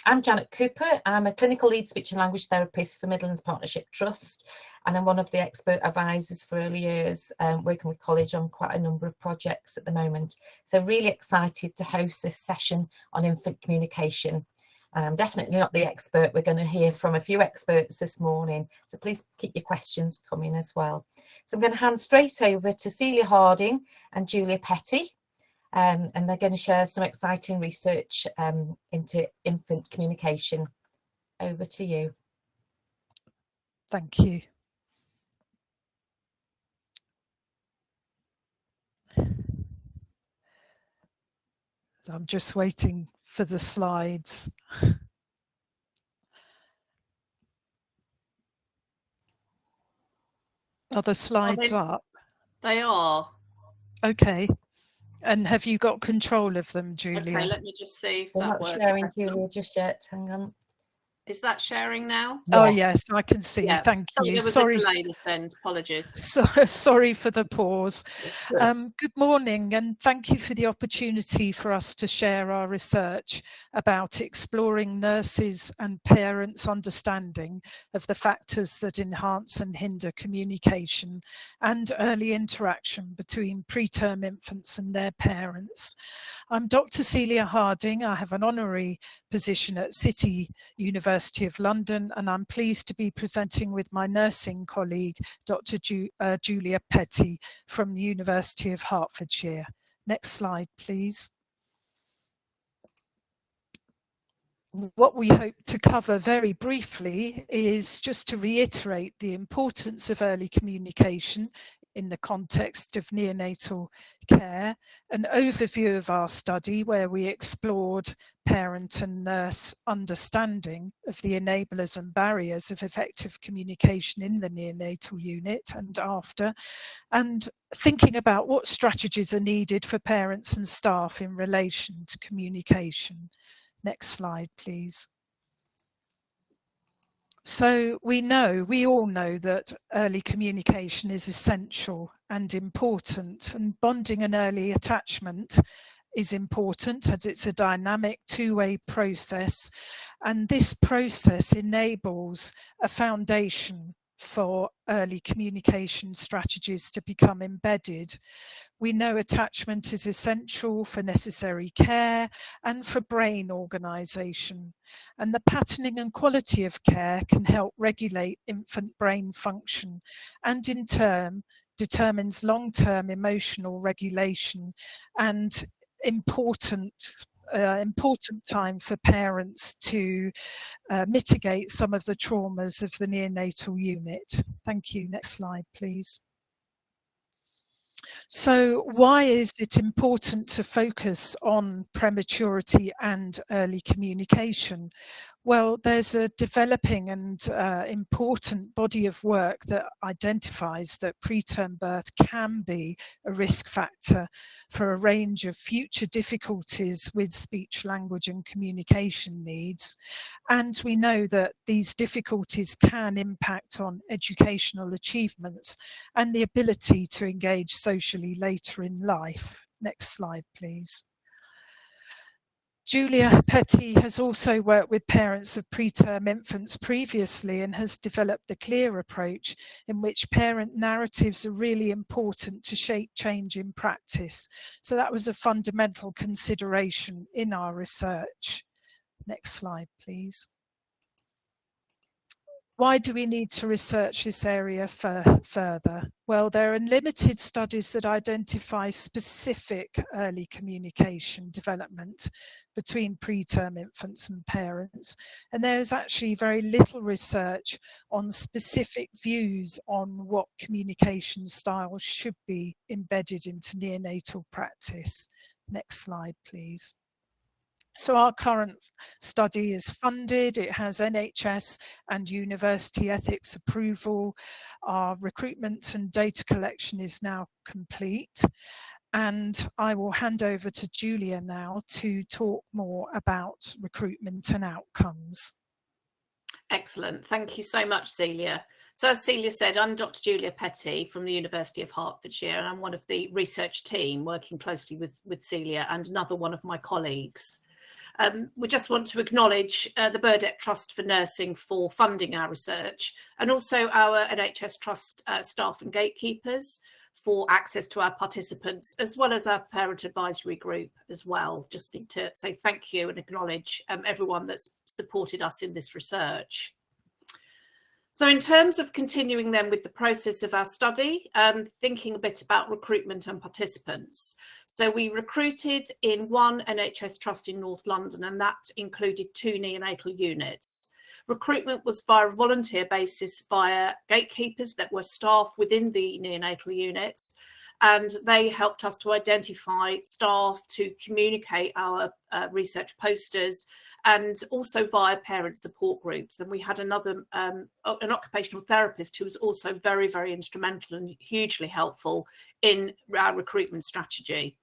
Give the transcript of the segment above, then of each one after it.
I'm Janet Cooper. I'm a clinical lead speech and language therapist for Midlands Partnership Trust, and I'm one of the expert advisors for early years, working with college on quite a number of projects at the moment. So really excited to host this session on infant communication. I'm definitely not the expert. We're going to hear from a few experts this morning, so please keep your questions coming as well. So I'm going to hand straight over to Celia Harding and Julia Petty, and they're going to share some exciting research into infant communication. Over to you. Thank you. So I'm just waiting for the slides. Are the slides up? They are. Okay. And have you got control of them, Julia? Okay, let me just see if We're that not works. sharing, Julia, just yet. Hang on. Is that sharing now? Oh, yes, I can see. Yeah. Thank you. There was a delay this end. Apologies. Sorry for the pause. Good morning, and thank you for the opportunity for us to share our research about exploring nurses' and parents' understanding of the factors that enhance and hinder communication and early interaction between preterm infants and their parents. I'm Dr. Celia Harding. I have an honorary position at City University of London, and I'm pleased to be presenting with my nursing colleague, Dr. Julia Petty from the University of Hertfordshire. Next slide, please. What we hope to cover very briefly is just to reiterate the importance of early communication in the context of neonatal care, an overview of our study where we explored parent and nurse understanding of the enablers and barriers of effective communication in the neonatal unit and after, and thinking about what strategies are needed for parents and staff in relation to communication. Next slide, please. So we all know that early communication is essential and important, and bonding and early attachment is important as it's a dynamic two-way process, and this process enables a foundation for early communication strategies to become embedded. We know attachment is essential for necessary care and for brain organisation, and the patterning and quality of care can help regulate infant brain function and in turn determines long-term emotional regulation and important time for parents to mitigate some of the traumas of the neonatal unit. Thank you. Next slide, please. So why is it important to focus on prematurity and early communication? Well, there's a developing and important body of work that identifies that preterm birth can be a risk factor for a range of future difficulties with speech, language and communication needs. And we know that these difficulties can impact on educational achievements and the ability to engage socially later in life. Next slide, please. Julia Petty has also worked with parents of preterm infants previously and has developed a clear approach in which parent narratives are really important to shape change in practice. So that was a fundamental consideration in our research. Next slide, please. Why do we need to research this area further? Well, there are limited studies that identify specific early communication development between preterm infants and parents. And there's actually very little research on specific views on what communication styles should be embedded into neonatal practice. Next slide, please. So our current study is funded, it has NHS and university ethics approval, our recruitment and data collection is now complete, and I will hand over to Julia now to talk more about recruitment and outcomes. Excellent, thank you so much, Celia. So as Celia said, I'm Dr. Julia Petty from the University of Hertfordshire, and I'm one of the research team working closely with Celia and another one of my colleagues. We just want to acknowledge the Burdett Trust for Nursing for funding our research, and also our NHS Trust staff and gatekeepers for access to our participants, as well as our parent advisory group as well. Just need to say thank you and acknowledge everyone that's supported us in this research. So in terms of continuing then with the process of our study, thinking a bit about recruitment and participants. So we recruited in one NHS trust in North London, and that included 2 neonatal units. Recruitment was via a volunteer basis via gatekeepers that were staff within the neonatal units, and they helped us to identify staff to communicate our research posters, and also via parent support groups. And we had another, an occupational therapist who was also very, very instrumental and hugely helpful in our recruitment strategy.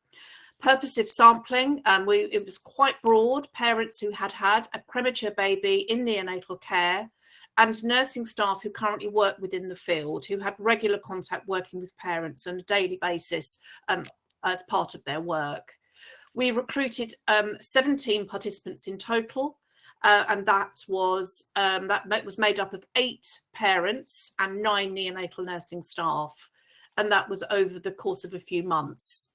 Purposive sampling, it was quite broad. Parents who had had a premature baby in neonatal care, and nursing staff who currently work within the field, who had regular contact working with parents on a daily basis as part of their work. We recruited 17 participants in total, and that was made up of 8 parents and 9 neonatal nursing staff, and that was over the course of a few months.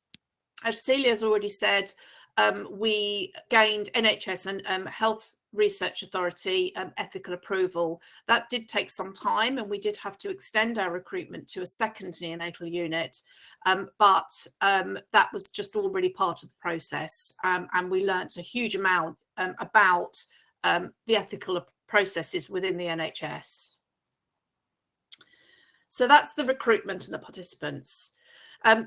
As Celia has already said, we gained NHS and Health Research Authority ethical approval. That did take some time, and we did have to extend our recruitment to a second neonatal unit, but that was just already part of the process, and we learnt a huge amount about the ethical processes within the NHS. So that's the recruitment and the participants.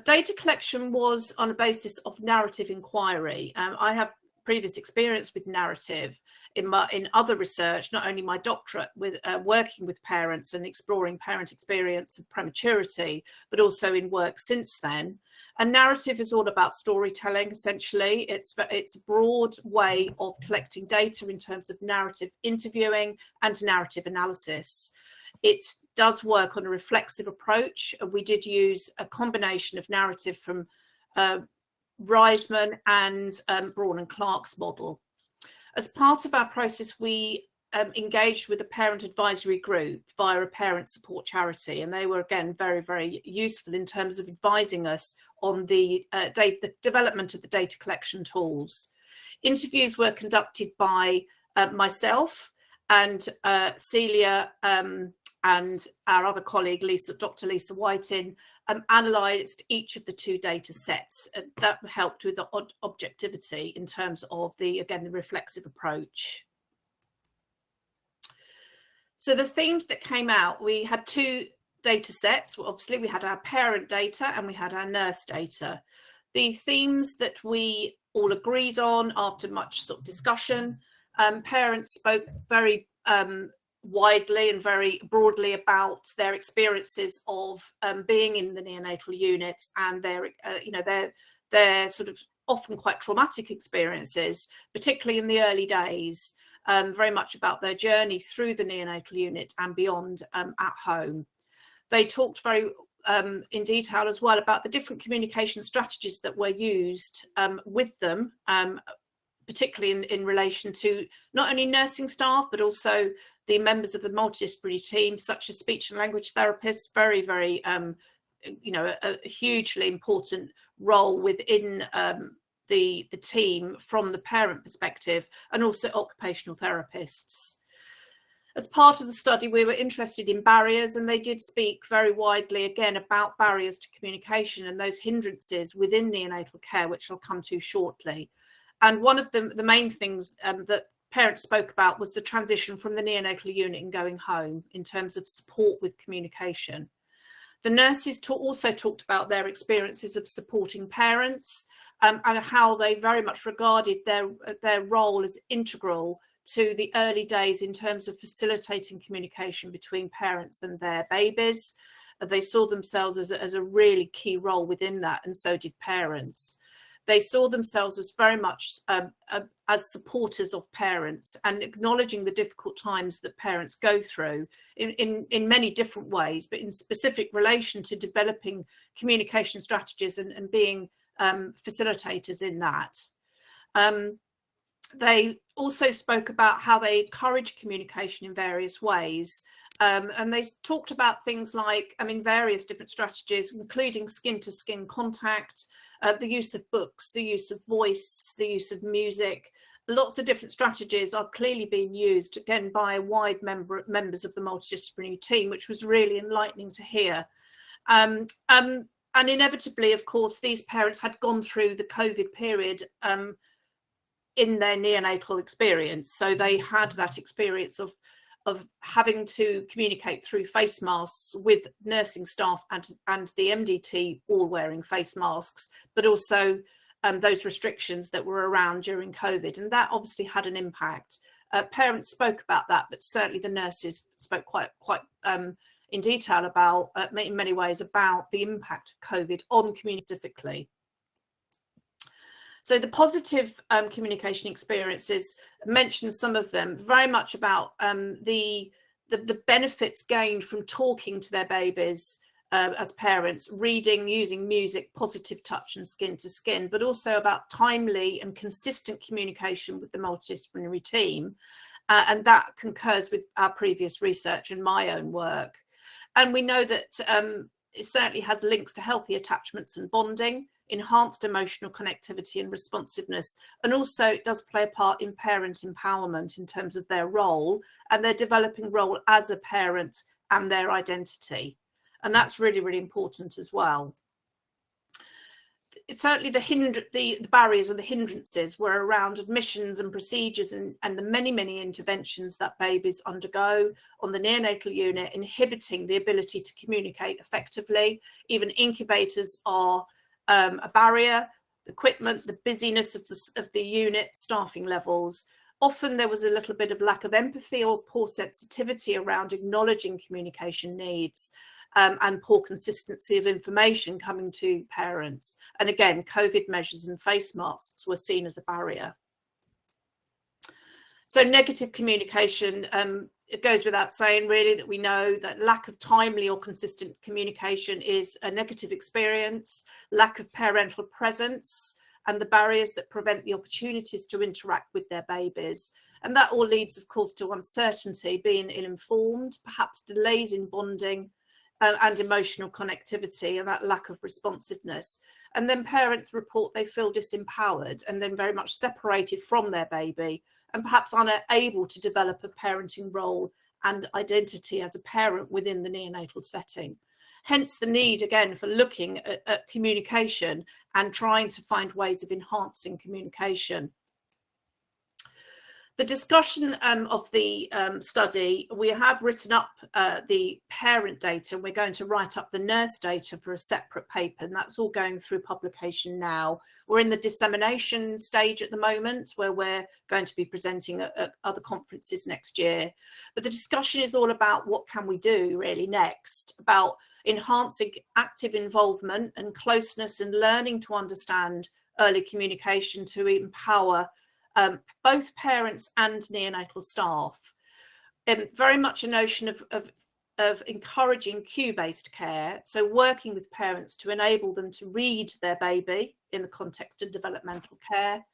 Data collection was on a basis of narrative inquiry. I have previous experience with narrative in other research, not only my doctorate with working with parents and exploring parent experience of prematurity, but also in work since then. And narrative is all about storytelling, essentially. It's a broad way of collecting data in terms of narrative interviewing and narrative analysis. It does work on a reflexive approach. We did use a combination of narrative from Reisman and Braun and Clark's model. As part of our process, we engaged with a parent advisory group via a parent support charity, and they were again very, very useful in terms of advising us on the development of the data collection tools. Interviews were conducted by myself and Celia and our other colleague, Dr. Lisa Whiting, analysed each of the 2 data sets. That helped with the objectivity in terms of the reflexive approach. So the themes that came out, we had 2 data sets. Well, obviously, we had our parent data and we had our nurse data. The themes that we all agreed on after much sort of discussion, parents spoke very widely and very broadly about their experiences of being in the neonatal unit and their sort of often quite traumatic experiences, particularly in the early days, very much about their journey through the neonatal unit and beyond at home. They talked very in detail as well about the different communication strategies that were used with them, particularly in relation to not only nursing staff, but also the members of the multidisciplinary team, such as speech and language therapists, very, very, a hugely important role within the team from the parent perspective, and also occupational therapists. As part of the study, we were interested in barriers, and they did speak very widely again about barriers to communication and those hindrances within neonatal care, which I'll come to shortly. And one of the main things that parents spoke about was the transition from the neonatal unit and going home in terms of support with communication. The nurses also talked about their experiences of supporting parents and how they very much regarded their role as integral to the early days in terms of facilitating communication between parents and their babies. They saw themselves as a really key role within that, and so did parents. They saw themselves as very much as supporters of parents and acknowledging the difficult times that parents go through in many different ways, but in specific relation to developing communication strategies and being facilitators in that. They also spoke about how they encourage communication in various ways. And they talked about things like, various different strategies, including skin-to-skin contact, the use of books, the use of voice, the use of music. Lots of different strategies are clearly being used, again, by wide members of the multidisciplinary team, which was really enlightening to hear. And inevitably, of course, these parents had gone through the COVID period in their neonatal experience. So they had that experience of having to communicate through face masks with nursing staff and the MDT all wearing face masks, but also those restrictions that were around during COVID. And that obviously had an impact. Parents spoke about that, but certainly the nurses spoke quite in detail about, in many ways, about the impact of COVID on community specifically. So the positive communication experiences, mentioned some of them, very much about the benefits gained from talking to their babies as parents, reading, using music, positive touch and skin to skin, but also about timely and consistent communication with the multidisciplinary team. And that concurs with our previous research and my own work. And we know that it certainly has links to healthy attachments and bonding, enhanced emotional connectivity and responsiveness, and also it does play a part in parent empowerment in terms of their role and their developing role as a parent and their identity. And that's really, really important as well. It's certainly the barriers and the hindrances were around admissions and procedures and the many interventions that babies undergo on the neonatal unit, inhibiting the ability to communicate effectively. Even incubators are a barrier, the equipment, the busyness of the unit, staffing levels. Often there was a little bit of lack of empathy or poor sensitivity around acknowledging communication needs, and poor consistency of information coming to parents. And again, COVID measures and face masks were seen as a barrier. So negative communication, it goes without saying really that we know that lack of timely or consistent communication is a negative experience, lack of parental presence, and the barriers that prevent the opportunities to interact with their babies. And that all leads, of course, to uncertainty, being ill-informed, perhaps delays in bonding, and emotional connectivity, and that lack of responsiveness. And then parents report they feel disempowered and then very much separated from their baby, and perhaps unable to develop a parenting role and identity as a parent within the neonatal setting. Hence the need, again, for looking at communication and trying to find ways of enhancing communication. The discussion of the study, we have written up the parent data, and we're going to write up the nurse data for a separate paper, and that's all going through publication now. We're in the dissemination stage at the moment, where we're going to be presenting at other conferences next year. But the discussion is all about what can we do really next, about enhancing active involvement and closeness and learning to understand early communication to empower both parents and neonatal staff. Very much a notion of encouraging cue-based care, so working with parents to enable them to read their baby in the context of developmental care,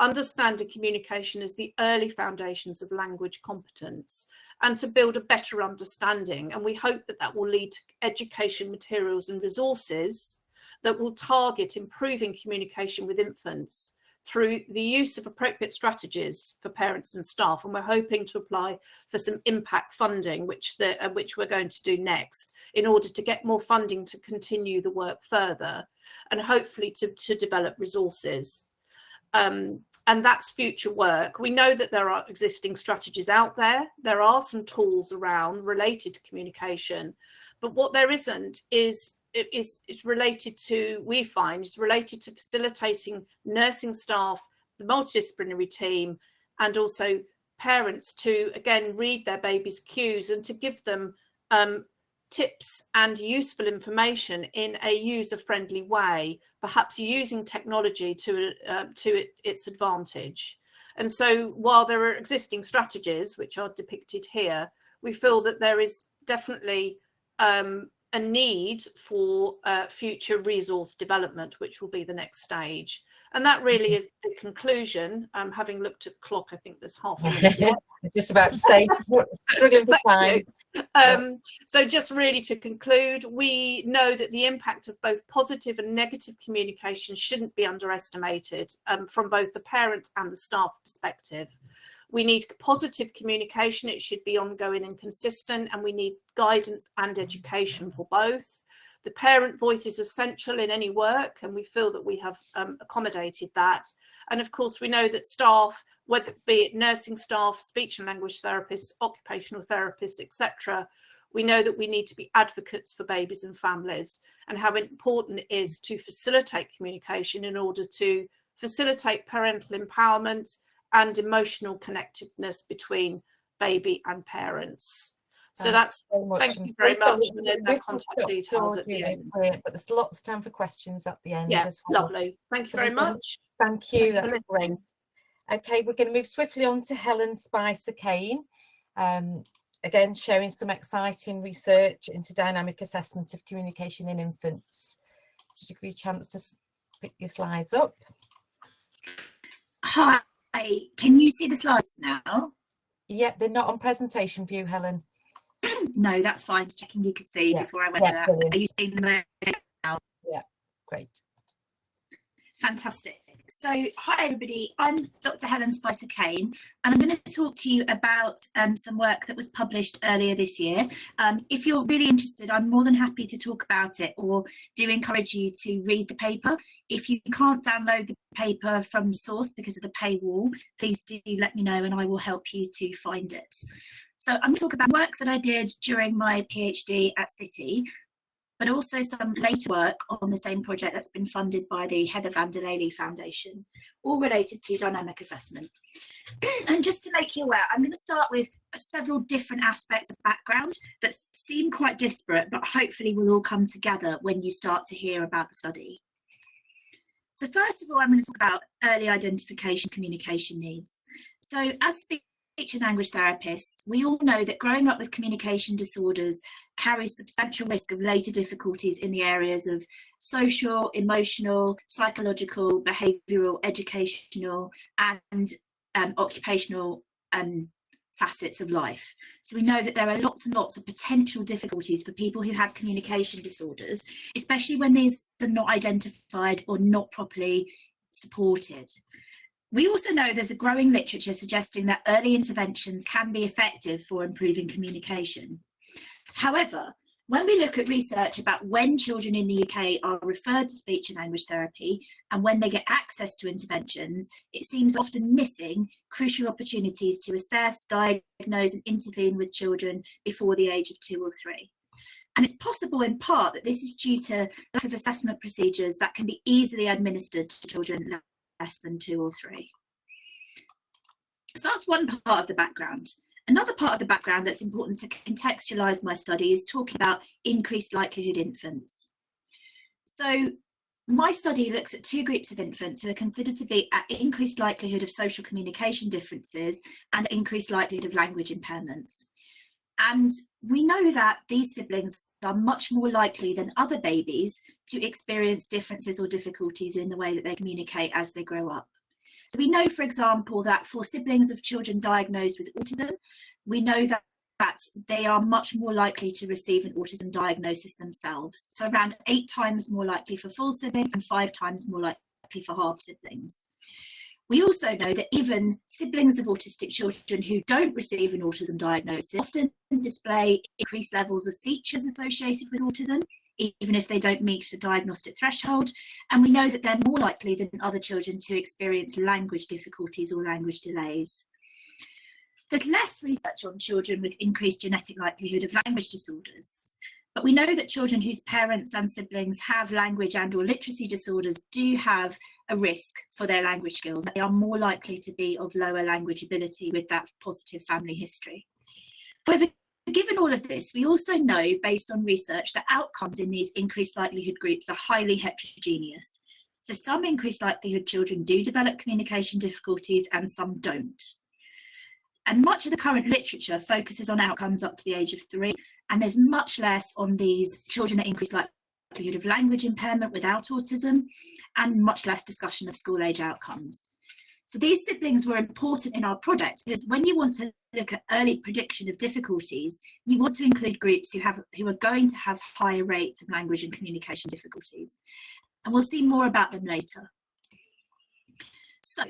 understanding communication as the early foundations of language competence, and to build a better understanding. And we hope that that will lead to education materials and resources that will target improving communication with infants through the use of appropriate strategies for parents and staff. And we're hoping to apply for some impact funding, which we're going to do next, in order to get more funding to continue the work further, and hopefully to develop resources. And that's future work. We know that there are existing strategies out there. There are some tools around related to communication, but what there isn't is related to, we find, is related to facilitating nursing staff, the multidisciplinary team, and also parents to, again, read their baby's cues and to give them tips and useful information in a user-friendly way, perhaps using technology to its advantage. And so while there are existing strategies, which are depicted here, we feel that there is definitely a need for future resource development, which will be the next stage. And that really is the conclusion. Having looked at the clock, I think there's half a minute left. Just about to say, struggling for time. So just really to conclude, we know that the impact of both positive and negative communication shouldn't be underestimated from both the parent and the staff perspective. We need positive communication. It should be ongoing and consistent, and we need guidance and education for both. The parent voice is essential in any work, and we feel that we have accommodated that. And of course, we know that staff, whether it be nursing staff, speech and language therapists, occupational therapists, etc., we know that we need to be advocates for babies and families, and how important it is to facilitate communication in order to facilitate parental empowerment and emotional connectedness between baby and parents. So that's, thank you very much. And there's no contact details at the end. But there's lots of time for questions at the end. Yeah, as well. lovely. Thank you very much. Thank you. That's great. Okay, we're going to move swiftly on to Helen Spicer-Kane. Again, showing some exciting research into dynamic assessment of communication in infants. Just give you a chance to pick your slides up. Hi, can you see the slides now? Yeah, they're not on presentation view, Helen. No, that's fine. Just checking you could see before I went there. Brilliant. Are you seeing them now? Yeah, great. Fantastic. So, hi everybody, I'm Dr. Helen Spicer-Kane, and I'm going to talk to you about some work that was published earlier this year. If you're really interested, I'm more than happy to talk about it, or do encourage you to read the paper. If you can't download the paper from the source because of the paywall, please do let me know and I will help you to find it. So I'm going to talk about work that I did during my PhD at City, but also some later work on the same project that's been funded by the Heather van der Lely Foundation, all related to dynamic assessment. And just to make you aware, I'm going to start with several different aspects of background that seem quite disparate, but hopefully will all come together when you start to hear about the study. So first of all, I'm going to talk about early identification communication needs. So as speech and language therapists, we all know that growing up with communication disorders carries substantial risk of later difficulties in the areas of social, emotional, psychological, behavioural, educational and occupational facets of life. So we know that there are lots and lots of potential difficulties for people who have communication disorders, especially when these are not identified or not properly supported. We also know there's a growing literature suggesting that early interventions can be effective for improving communication. However, when we look at research about when children in the UK are referred to speech and language therapy and when they get access to interventions, it seems often missing crucial opportunities to assess, diagnose and intervene with children before the age of 2 or 3. And it's possible in part that this is due to lack of assessment procedures that can be easily administered to children less than 2 or 3. So that's one part of the background. Another part of the background that's important to contextualise my study is talking about increased likelihood infants. So my study looks at 2 groups of infants who are considered to be at increased likelihood of social communication differences and increased likelihood of language impairments. And we know that these siblings are much more likely than other babies to experience differences or difficulties in the way that they communicate as they grow up. So we know, for example, that for siblings of children diagnosed with autism, we know that they are much more likely to receive an autism diagnosis themselves. So around 8 times more likely for full siblings and 5 times more likely for half siblings. We also know that even siblings of autistic children who don't receive an autism diagnosis often display increased levels of features associated with autism, even if they don't meet the diagnostic threshold. And we know that they're more likely than other children to experience language difficulties or language delays. There's less research on children with increased genetic likelihood of language disorders, but we know that children whose parents and siblings have language and or literacy disorders do have a risk for their language skills. They are more likely to be of lower language ability with that positive family history. However, given all of this, we also know, based on research, that outcomes in these increased likelihood groups are highly heterogeneous. So some increased likelihood children do develop communication difficulties and some don't. And much of the current literature focuses on outcomes up to the age of 3, and there's much less on these children at increased likelihood likelihood of language impairment without autism, and much less discussion of school age outcomes. So these siblings were important in our project because when you want to look at early prediction of difficulties, you want to include groups who are going to have higher rates of language and communication difficulties. And we'll see more about them later. So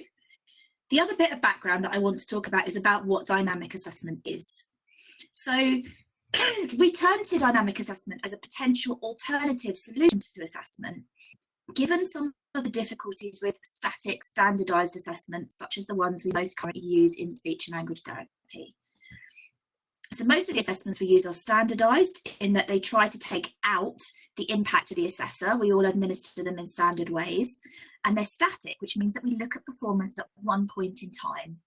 the other bit of background that I want to talk about is about what dynamic assessment is. So we turn to dynamic assessment as a potential alternative solution to assessment, given some of the difficulties with static standardized assessments, such as the ones we most currently use in speech and language therapy. So most of the assessments we use are standardized in that they try to take out the impact of the assessor. We all administer them in standard ways, and they're static, which means that we look at performance at one point in time.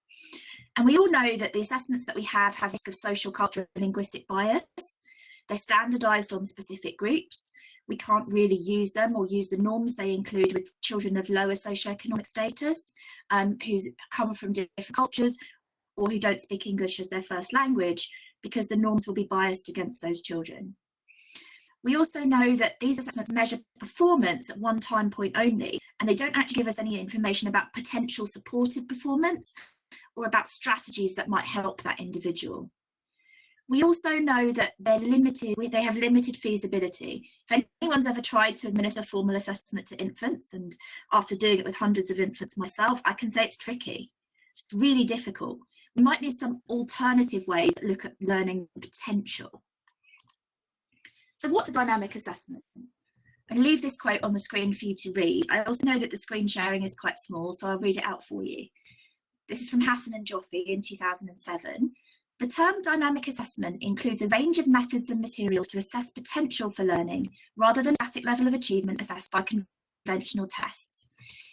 And we all know that the assessments that we have risk of social, cultural, and linguistic bias. They're standardized on specific groups. We can't really use them or use the norms they include with children of lower socioeconomic status, who come from different cultures or who don't speak English as their first language, because the norms will be biased against those children. We also know that these assessments measure performance at one time point only, and they don't actually give us any information about potential supported performance or about strategies that might help that individual. We also know that they have limited feasibility. If anyone's ever tried to administer formal assessment to infants, and after doing it with hundreds of infants myself, I can say it's tricky. It's really difficult. We might need some alternative ways that look at learning potential. So what's a dynamic assessment? I leave this quote on the screen for you to read. I also know that the screen sharing is quite small, so I'll read it out for you. This is from Hassan and Joffe in 2007. The term dynamic assessment includes a range of methods and materials to assess potential for learning, rather than static level of achievement assessed by conventional tests.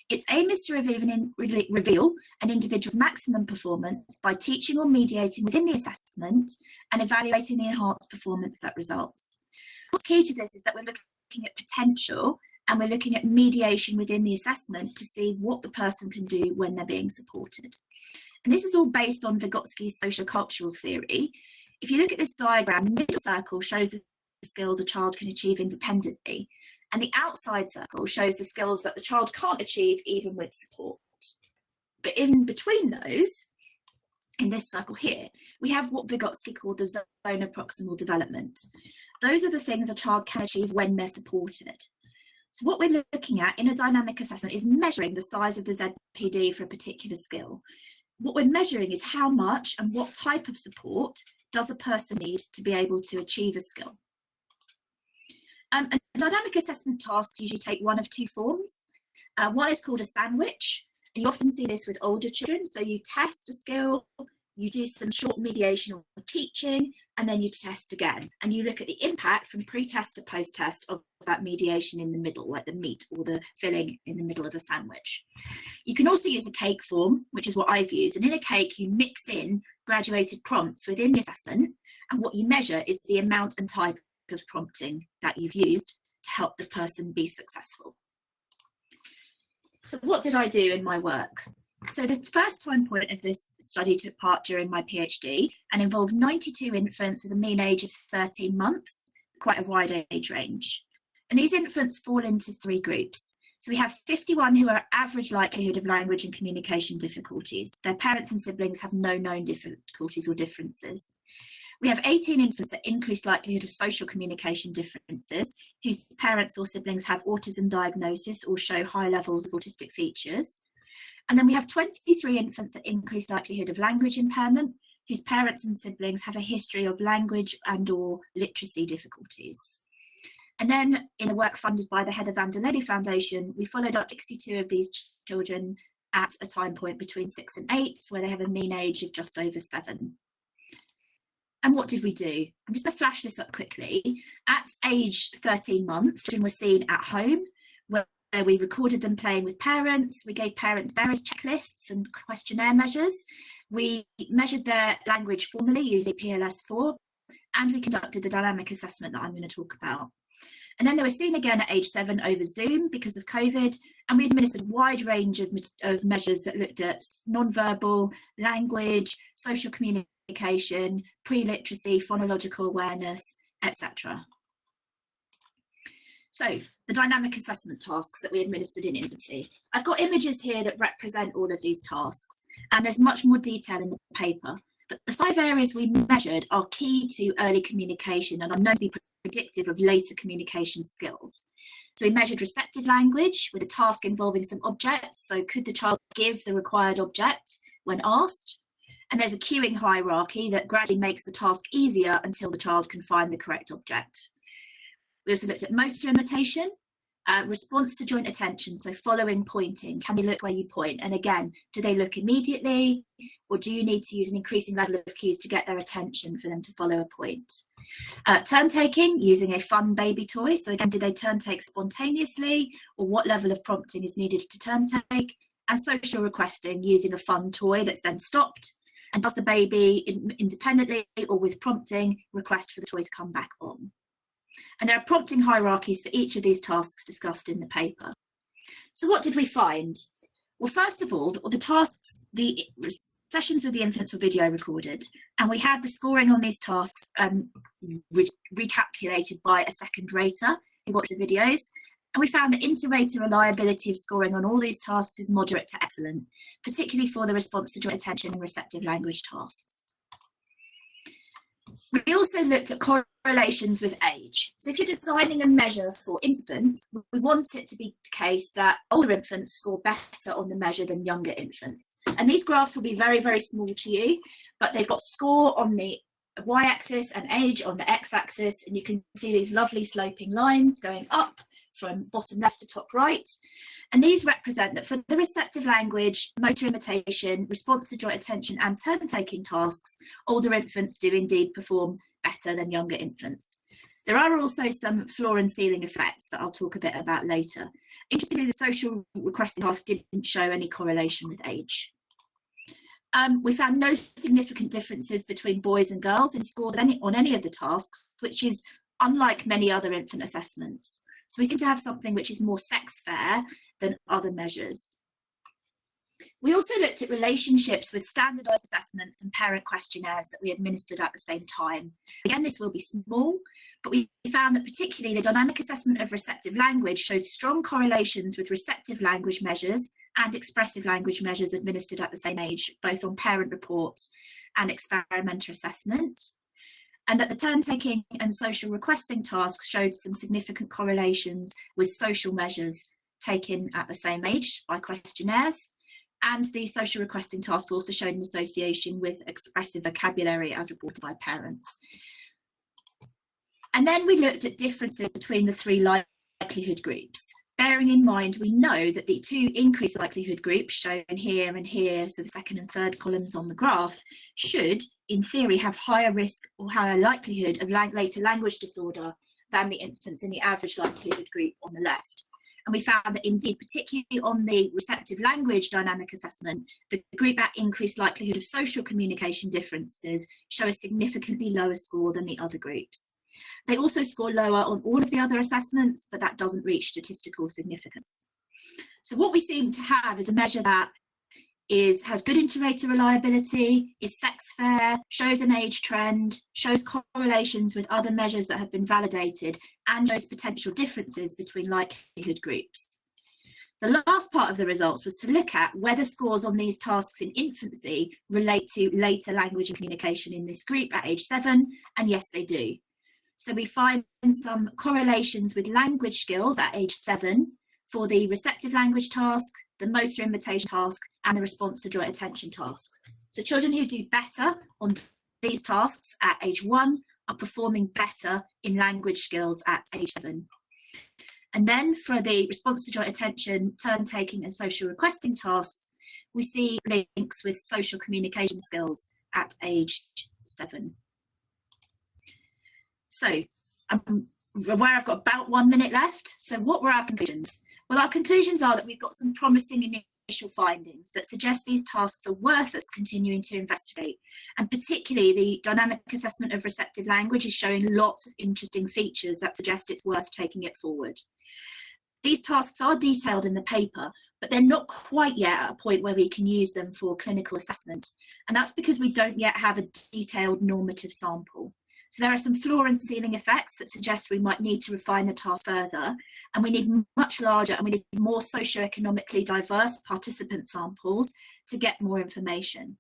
Its aim is to reveal an individual's maximum performance by teaching or mediating within the assessment and evaluating the enhanced performance that results. What's key to this is that we're looking at potential and we're looking at mediation within the assessment to see what the person can do when they're being supported. And this is all based on Vygotsky's sociocultural theory. If you look at this diagram, the middle circle shows the skills a child can achieve independently, and the outside circle shows the skills that the child can't achieve even with support. But in between those, in this circle here, we have what Vygotsky called the zone of proximal development. Those are the things a child can achieve when they're supported. So what we're looking at in a dynamic assessment is measuring the size of the ZPD for a particular skill. What we're measuring is how much and what type of support does a person need to be able to achieve a skill. And dynamic assessment tasks usually take one of two forms. One is called a sandwich, and you often see this with older children. So you test a skill, you do some short mediation or teaching, and then you test again. And you look at the impact from pre-test to post-test of that mediation in the middle, like the meat or the filling in the middle of the sandwich. You can also use a cake form, which is what I've used. And in a cake, you mix in graduated prompts within the assessment. And what you measure is the amount and type of prompting that you've used to help the person be successful. So what did I do in my work? So the first time point of this study took part during my PhD and involved 92 infants with a mean age of 13 months, quite a wide age range. And these infants fall into three groups. So we have 51 who are average likelihood of language and communication difficulties. Their parents and siblings have no known difficulties or differences. We have 18 infants at increased likelihood of social communication differences, whose parents or siblings have autism diagnosis or show high levels of autistic features. And then we have 23 infants at increased likelihood of language impairment, whose parents and siblings have a history of language and or literacy difficulties. And then in the work funded by the Heather Vanderledy Foundation, we followed up 62 of these children at a time point between 6 and 8, where they have a mean age of just over 7. And what did we do? I'm just going to flash this up quickly. At age 13 months, children were seen at home, where we recorded them playing with parents. We gave parents various checklists and questionnaire measures. We measured their language formally using PLS4, and we conducted the dynamic assessment that I'm going to talk about. And then they were seen again at age 7 over Zoom because of COVID, and we administered a wide range of measures that looked at non-verbal, language, social communication, pre-literacy, phonological awareness, etc. So the dynamic assessment tasks that we administered in infancy. I've got images here that represent all of these tasks, and there's much more detail in the paper. But the 5 areas we measured are key to early communication and are known to be predictive of later communication skills. So we measured receptive language with a task involving some objects. So could the child give the required object when asked? And there's a queuing hierarchy that gradually makes the task easier until the child can find the correct object. We also looked at motor imitation, response to joint attention, so following pointing. Can they look where you point? And again, do they look immediately, or do you need to use an increasing level of cues to get their attention for them to follow a point? Turn taking, using a fun baby toy. So again, do they turn take spontaneously, or what level of prompting is needed to turn take? And social requesting, using a fun toy that's then stopped. And does the baby independently or with prompting request for the toy to come back on? And there are prompting hierarchies for each of these tasks discussed in the paper. So what did we find? Well, first of all, the tasks, the sessions with the infants were video recorded, and we had the scoring on these tasks recalculated by a second rater who watched the videos. And we found that inter-rater reliability of scoring on all these tasks is moderate to excellent, particularly for the response to joint attention and receptive language tasks. We also looked at correlations with age. So if you're designing a measure for infants, we want it to be the case that older infants score better on the measure than younger infants. And these graphs will be very, very small to you, but they've got score on the y-axis and age on the x-axis, and you can see these lovely sloping lines going up from bottom left to top right. And these represent that for the receptive language, motor imitation, response to joint attention and turn-taking tasks, older infants do indeed perform better than younger infants. There are also some floor and ceiling effects that I'll talk a bit about later. Interestingly, the social requesting task didn't show any correlation with age. We found no significant differences between boys and girls in scores on any of the tasks, which is unlike many other infant assessments. So we seem to have something which is more sex fair than other measures. We also looked at relationships with standardised assessments and parent questionnaires that we administered at the same time. Again, this will be small, but we found that particularly the dynamic assessment of receptive language showed strong correlations with receptive language measures and expressive language measures administered at the same age, both on parent reports and experimenter assessment. And that the turn-taking and social requesting tasks showed some significant correlations with social measures taken at the same age by questionnaires. And the social requesting task also showed an association with expressive vocabulary as reported by parents. And then we looked at differences between the 3 likelihood groups. Bearing in mind, we know that the 2 increased likelihood groups shown here and here, so the second and third columns on the graph, should, in theory, have higher risk or higher likelihood of later language disorder than the infants in the average likelihood group on the left. And we found that indeed, particularly on the receptive language dynamic assessment, the group at increased likelihood of social communication differences show a significantly lower score than the other groups. They also score lower on all of the other assessments, but that doesn't reach statistical significance. So what we seem to have is a measure that has good inter-rater reliability, is sex fair, shows an age trend, shows correlations with other measures that have been validated, and shows potential differences between likelihood groups. The last part of the results was to look at whether scores on these tasks in infancy relate to later language and communication in this group at age 7, and yes, they do. So we find some correlations with language skills at age 7 for the receptive language task, the motor imitation task, and the response to joint attention task. So children who do better on these tasks at age 1 are performing better in language skills at age 7. And then for the response to joint attention, turn taking, and social requesting tasks, we see links with social communication skills at age 7. So I'm aware I've got about 1 minute left. So what were our conclusions? Well, our conclusions are that we've got some promising initial findings that suggest these tasks are worth us continuing to investigate. And particularly the dynamic assessment of receptive language is showing lots of interesting features that suggest it's worth taking it forward. These tasks are detailed in the paper, but they're not quite yet at a point where we can use them for clinical assessment. And that's because we don't yet have a detailed normative sample. So there are some floor and ceiling effects that suggest we might need to refine the task further, and we need much larger and we need more socioeconomically diverse participant samples to get more information.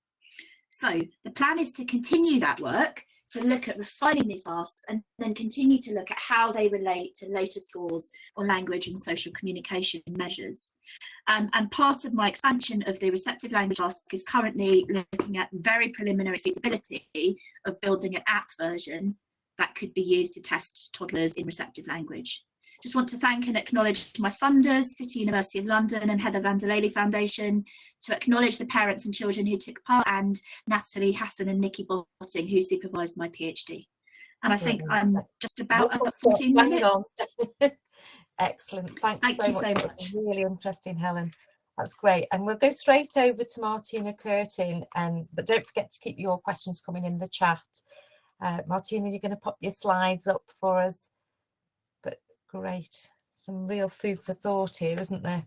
So the plan is to continue that work, to look at refining these tasks and then continue to look at how they relate to later scores on language and social communication measures. And part of my expansion of the receptive language task is currently looking at very preliminary feasibility of building an app version that could be used to test toddlers in receptive language. Just want to thank and acknowledge my funders, City University of London and Heather van der Lely Foundation, to acknowledge the parents and children who took part, and Natalie Hassan and Nikki Botting, who supervised my PhD. And I think I'm just about at 14 minutes. Excellent. Thanks Thank you very so much. much. Really interesting, Helen. That's great. And we'll go straight over to Martina Curtin, but don't forget to keep your questions coming in the chat. Martina, you're going to pop your slides up for us. But great. Some real food for thought here, isn't there?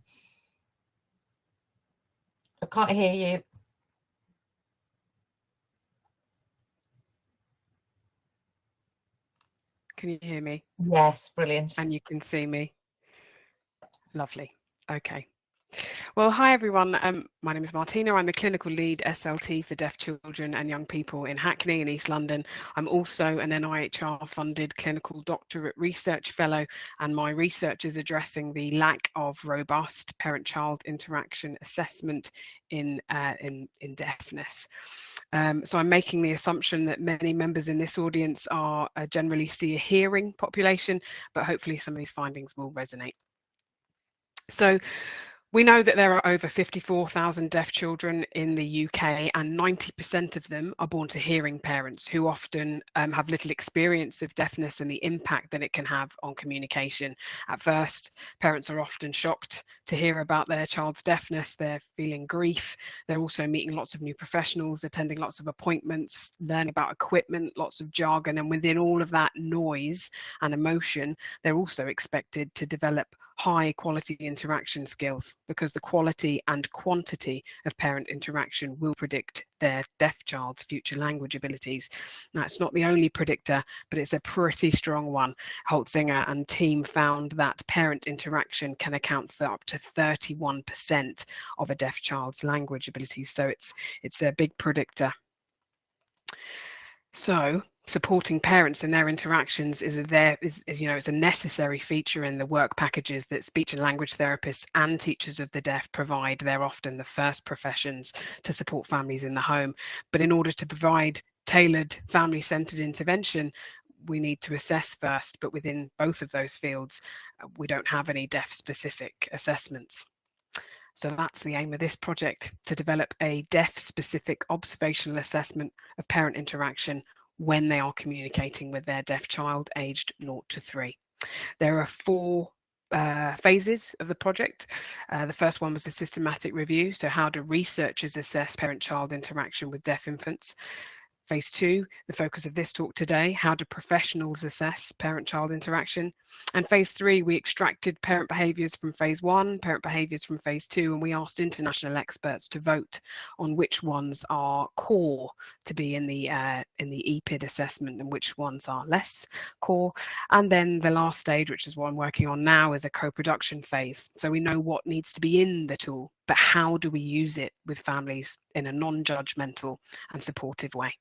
I can't hear you. Can you hear me? Yes, brilliant. And you can see me? Lovely. Okay. Well, hi everyone. My name is Martina. I'm the clinical lead SLT for deaf children and young people in Hackney in East London. I'm also an NIHR funded clinical doctorate research fellow, and my research is addressing the lack of robust parent-child interaction assessment in deafness. So I'm making the assumption that many members in this audience are generally see a hearing population, but hopefully some of these findings will resonate. So we know that there are over 54,000 deaf children in the UK, and 90% of them are born to hearing parents who often have little experience of deafness and the impact that it can have on communication. At first, parents are often shocked to hear about their child's deafness. They're feeling grief. They're also meeting lots of new professionals, attending lots of appointments, learning about equipment, lots of jargon, and within all of that noise and emotion, they're also expected to develop high quality interaction skills, because the quality and quantity of parent interaction will predict their deaf child's future language abilities. Now, it's not the only predictor, but it's a pretty strong one. Holtzinger and team found that parent interaction can account for up to 31% of a deaf child's language abilities. So it's a big predictor. So supporting parents in their interactions is a necessary feature in the work packages that speech and language therapists and teachers of the deaf provide. They're often the first professions to support families in the home. But in order to provide tailored family-centered intervention, we need to assess first, but within both of those fields, we don't have any deaf-specific assessments. So that's the aim of this project, to develop a deaf-specific observational assessment of parent interaction when they are communicating with their deaf child aged 0 to 3. There are 4 phases of the project. The first one was a systematic review. So how do researchers assess parent-child interaction with deaf infants? Phase 2, the focus of this talk today, how do professionals assess parent-child interaction? And phase 3, we extracted parent behaviours from phase 1, parent behaviours from phase 2, and we asked international experts to vote on which ones are core to be in the EPID assessment and which ones are less core. And then the last stage, which is what I'm working on now, is a co-production phase. So we know what needs to be in the tool, but how do we use it with families in a non-judgmental and supportive way?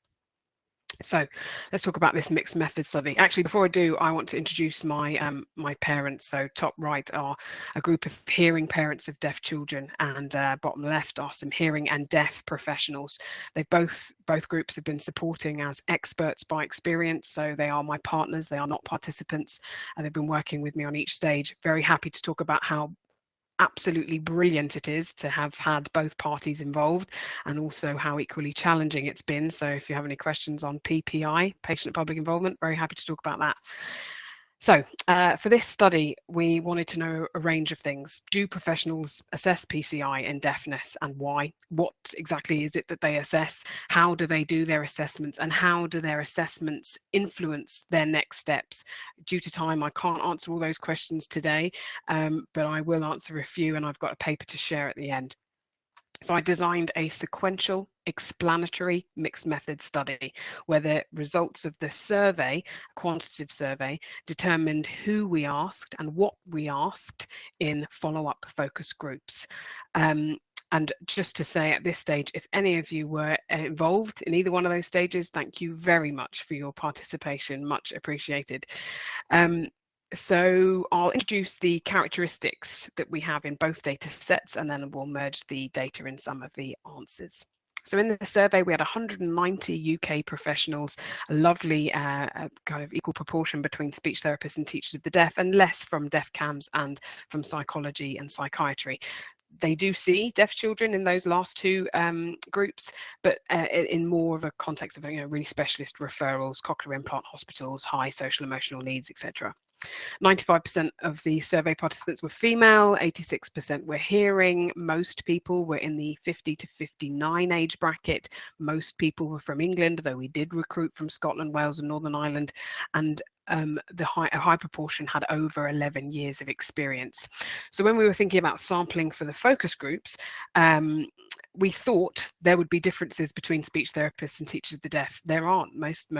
So let's talk about this mixed method study. Actually, before I do, I want to introduce my my parents. So top right are a group of hearing parents of deaf children, and bottom left are some hearing and deaf professionals. They both groups have been supporting as experts by experience. So they are my partners. They are not participants, and they've been working with me on each stage. Very happy to talk about how absolutely brilliant it is to have had both parties involved, and also how equally challenging it's been. So if you have any questions on PPI, patient public involvement, very happy to talk about that. So for this study, we wanted to know a range of things. Do professionals assess PCI in deafness, and why? What exactly is it that they assess? How do they do their assessments, and how do their assessments influence their next steps? Due to time, I can't answer all those questions today, but I will answer a few, and I've got a paper to share at the end. So I designed a sequential, explanatory mixed method study where the results of the survey, quantitative survey, determined who we asked and what we asked in follow-up focus groups. And just to say at this stage, if any of you were involved in either one of those stages, thank you very much for your participation, much appreciated. So I'll introduce the characteristics that we have in both data sets, and then we'll merge the data in some of the answers. So in the survey, we had 190 UK professionals, a lovely kind of equal proportion between speech therapists and teachers of the deaf, and less from deaf CAMS and from psychology and psychiatry. They do see deaf children in those last two groups, but in more of a context of really specialist referrals, cochlear implant hospitals, high social emotional needs, etc. 95% of the survey participants were female, 86% were hearing, most people were in the 50 to 59 age bracket, most people were from England, though we did recruit from Scotland, Wales and Northern Ireland, and a high proportion had over 11 years of experience. So when we were thinking about sampling for the focus groups, we thought there would be differences between speech therapists and teachers of the deaf. There aren't. Most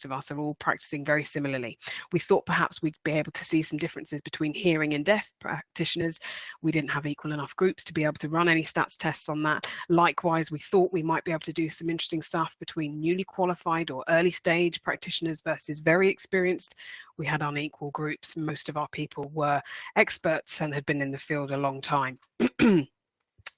of us are all practicing very similarly. We thought perhaps we'd be able to see some differences between hearing and deaf practitioners. We didn't have equal enough groups to be able to run any stats tests on that. Likewise, we thought we might be able to do some interesting stuff between newly qualified or early stage practitioners versus very experienced. We had unequal groups. Most of our people were experts and had been in the field a long time.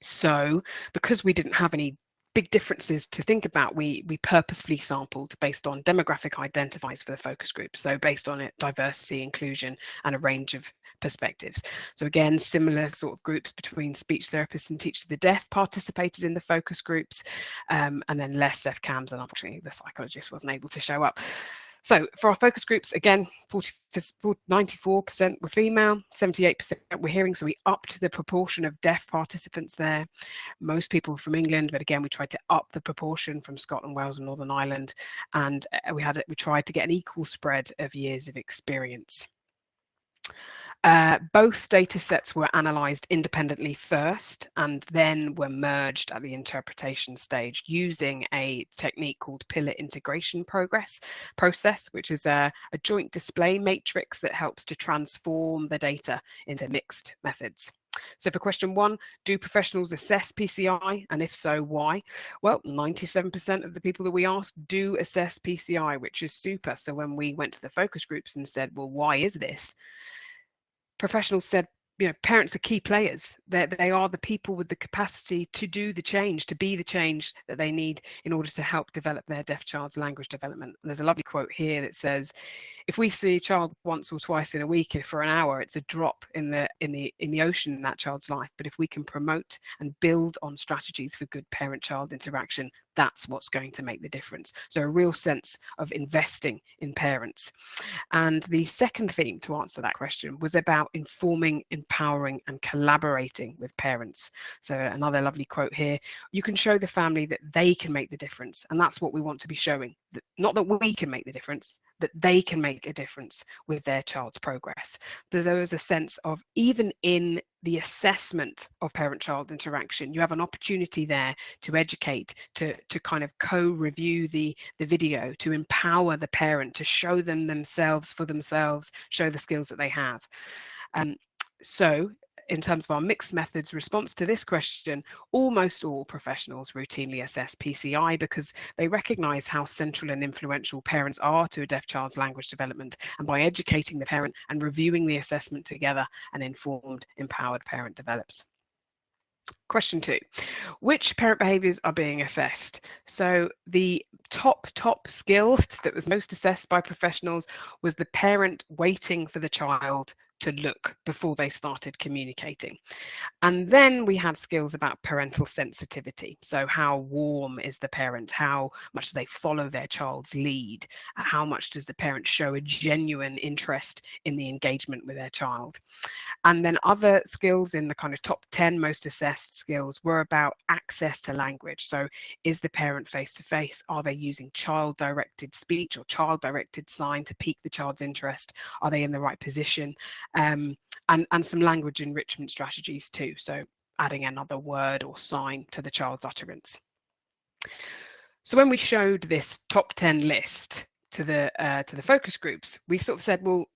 So because we didn't have any big differences to think about, we purposefully sampled based on demographic identifiers for the focus group. So based on it, diversity, inclusion, and a range of perspectives. So again, similar sort of groups between speech therapists and teachers of the deaf participated in the focus groups, and then less deaf CAMS, and unfortunately the psychologist wasn't able to show up. So for our focus groups, again, 94% were female, 78% were hearing, so we upped the proportion of deaf participants there. Most people were from England, but again, we tried to up the proportion from Scotland, Wales and Northern Ireland, and we tried to get an equal spread of years of experience. Both data sets were analysed independently first and then were merged at the interpretation stage using a technique called pillar integration process, which is a joint display matrix that helps to transform the data into mixed methods. So for question 1, do professionals assess PCI? And if so, why? Well, 97% of the people that we asked do assess PCI, which is super. So when we went to the focus groups and said, well, why is this? Professionals said, parents are key players. They are the people with the capacity to do the change, to be the change that they need in order to help develop their deaf child's language development. And there's a lovely quote here that says, if we see a child once or twice in a week for an hour, it's a drop in the ocean in that child's life. But if we can promote and build on strategies for good parent-child interaction, that's what's going to make the difference. So a real sense of investing in parents. And the second theme to answer that question was about informing, empowering and collaborating with parents. So another lovely quote here, you can show the family that they can make the difference. And that's what we want to be showing. Not that we can make the difference, that they can make a difference with their child's progress. There was a sense of, even in the assessment of parent-child interaction, you have an opportunity there to educate, to kind of co-review the video, to empower the parent, to show them themselves for themselves, show the skills that they have. So in terms of our mixed methods response to this question, almost all professionals routinely assess PCI because they recognise how central and influential parents are to a deaf child's language development. And by educating the parent and reviewing the assessment together, an informed, empowered parent develops. Question 2, which parent behaviours are being assessed? So the top skill that was most assessed by professionals was the parent waiting for the child to look before they started communicating. And then we had skills about parental sensitivity. So how warm is the parent? How much do they follow their child's lead? How much does the parent show a genuine interest in the engagement with their child? And then other skills in the kind of top 10 most assessed skills were about access to language. So is the parent face-to-face? Are they using child-directed speech or child-directed sign to pique the child's interest? Are they in the right position? And some language enrichment strategies too. So adding another word or sign to the child's utterance. So when we showed this top 10 list to the focus groups, we sort of said, well,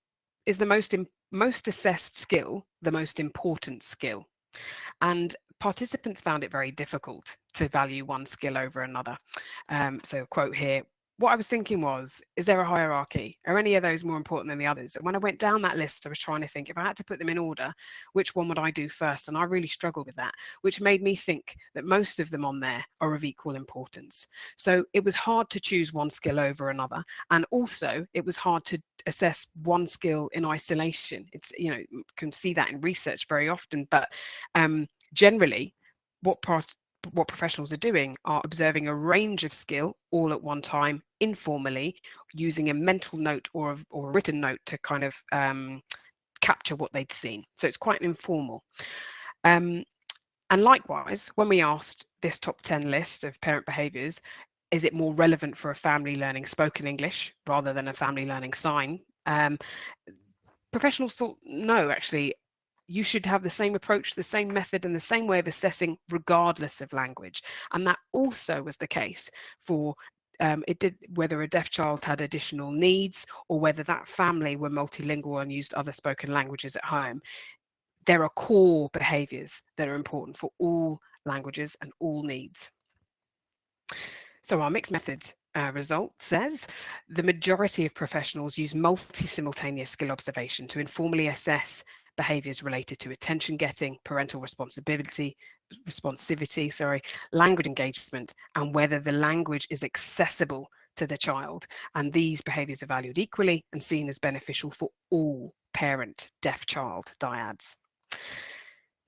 is the most assessed skill the most important skill? And participants found it very difficult to value one skill over another. So quote here, what I was thinking was, is there a hierarchy? Are any of those more important than the others? And when I went down that list, I was trying to think, if I had to put them in order, which one would I do first? And I really struggled with that, which made me think that most of them on there are of equal importance. So it was hard to choose one skill over another. And also it was hard to assess one skill in isolation. It's, you know, you can see that in research very often, but generally what professionals are doing are observing a range of skill all at one time, informally, using a mental note or a written note to kind of capture what they'd seen. So it's quite informal. And likewise, when we asked this top 10 list of parent behaviours, is it more relevant for a family learning spoken English rather than a family learning sign? Professionals thought, no, actually, you should have the same approach, the same method, and the same way of assessing regardless of language. And that also was the case for whether a deaf child had additional needs or whether that family were multilingual and used other spoken languages at home. There are core behaviours that are important for all languages and all needs. So our mixed methods result says the majority of professionals use multi-simultaneous skill observation to informally assess behaviours related to attention getting, parental responsivity, language engagement, and whether the language is accessible to the child. And these behaviours are valued equally and seen as beneficial for all parent deaf child dyads.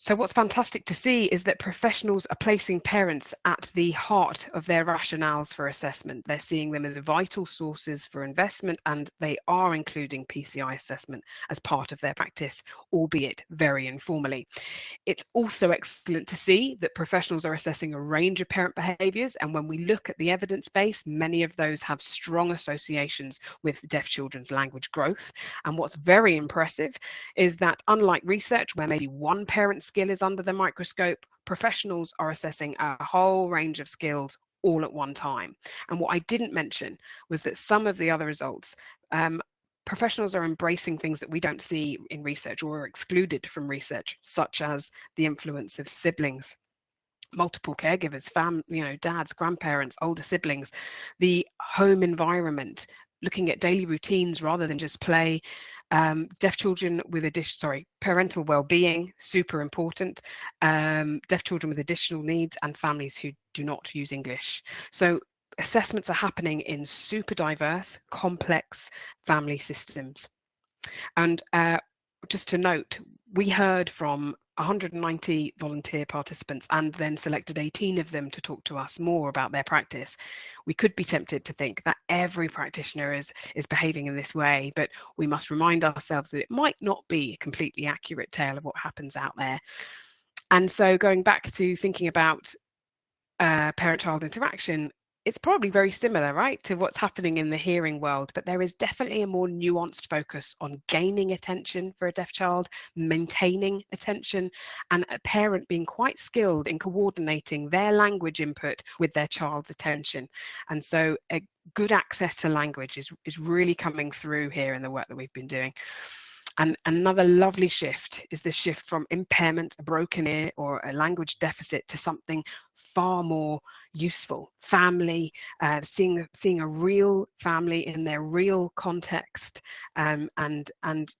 So what's fantastic to see is that professionals are placing parents at the heart of their rationales for assessment. They're seeing them as vital sources for investment, and they are including PCI assessment as part of their practice, albeit very informally. It's also excellent to see that professionals are assessing a range of parent behaviours, and when we look at the evidence base, many of those have strong associations with deaf children's language growth. And what's very impressive is that, unlike research where maybe one parent skill is under the microscope, professionals are assessing a whole range of skills all at one time. And what I didn't mention was that some of the other results, professionals are embracing things that we don't see in research or are excluded from research, such as the influence of siblings, multiple caregivers, dads, grandparents, older siblings, the home environment, looking at daily routines rather than just play, deaf children with parental well-being, super important, deaf children with additional needs, and families who do not use English. So assessments are happening in super diverse, complex family systems. And just to note, we heard from 190 volunteer participants and then selected 18 of them to talk to us more about their practice. We could be tempted to think that every practitioner is behaving in this way, but we must remind ourselves that it might not be a completely accurate tale of what happens out there. And so going back to thinking about parent-child interaction, it's probably very similar, right, to what's happening in the hearing world, but there is definitely a more nuanced focus on gaining attention for a deaf child, maintaining attention, and a parent being quite skilled in coordinating their language input with their child's attention. And so a good access to language is really coming through here in the work that we've been doing. And another lovely shift is the shift from impairment, a broken ear, or a language deficit to something far more useful. Family, seeing a real family in their real context, and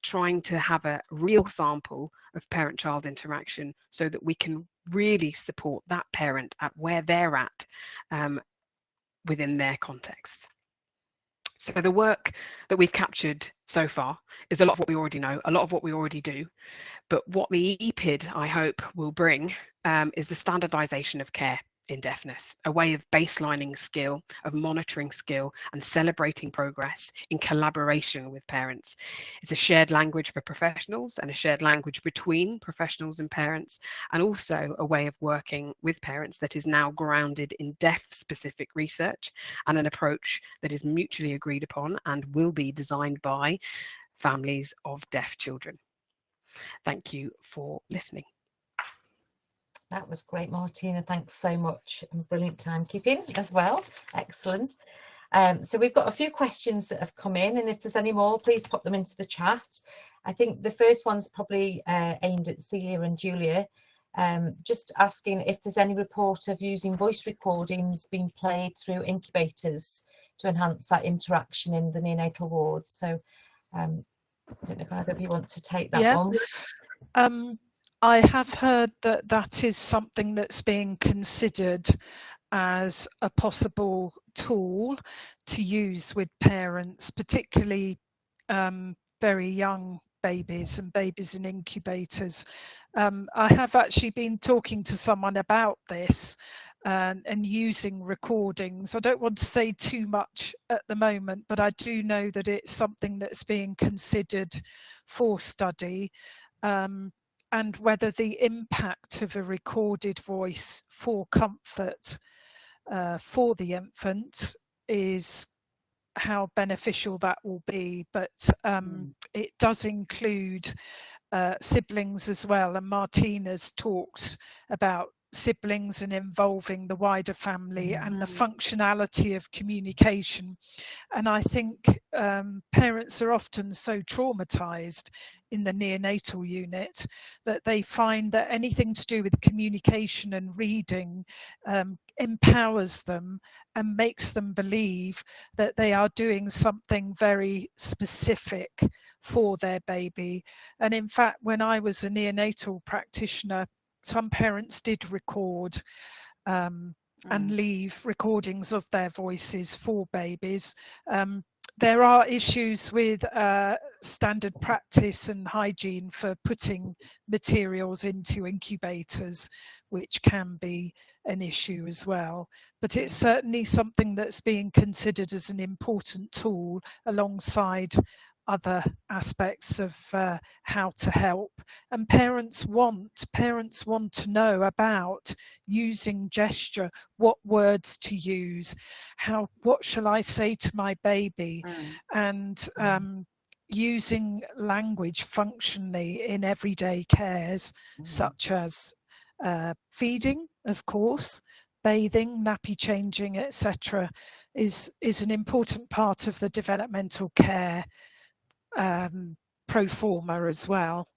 trying to have a real sample of parent-child interaction so that we can really support that parent at where they're at within their context. So the work that we've captured so far is a lot of what we already know, a lot of what we already do. But what the EPID, I hope, will bring is the standardization of care in deafness, a way of baselining skill, of monitoring skill and celebrating progress in collaboration with parents. It's a shared language for professionals and a shared language between professionals and parents, and also a way of working with parents that is now grounded in deaf-specific research and an approach that is mutually agreed upon and will be designed by families of deaf children. Thank you for listening. That was great, Martina. Thanks so much, and brilliant timekeeping as well. Excellent. So we've got a few questions that have come in, and if there's any more, please pop them into the chat. I think the first one's probably aimed at Celia and Julia, just asking if there's any report of using voice recordings being played through incubators to enhance that interaction in the neonatal wards. So I don't know if either of you want to take that one. I have heard that that is something that's being considered as a possible tool to use with parents, particularly very young babies and babies in incubators. I have actually been talking to someone about this and using recordings. I don't want to say too much at the moment, but I do know that it's something that's being considered for study. And whether the impact of a recorded voice for comfort for the infant is how beneficial that will be. But it does include siblings as well. And Martina's talked about siblings and involving the wider family and the functionality of communication. And I think parents are often so traumatized in the neonatal unit that they find that anything to do with communication and reading empowers them and makes them believe that they are doing something very specific for their baby. And in fact, when I was a neonatal practitioner, some parents did record and leave recordings of their voices for babies. There are issues with standard practice and hygiene for putting materials into incubators, which can be an issue as well. But it's certainly something that's being considered as an important tool alongside other aspects of how to help. And parents want to know about using gesture, what words to use, what shall I say to my baby, and using language functionally in everyday cares, such as feeding, of course, bathing, nappy changing, etc., is an important part of the developmental care pro forma as well.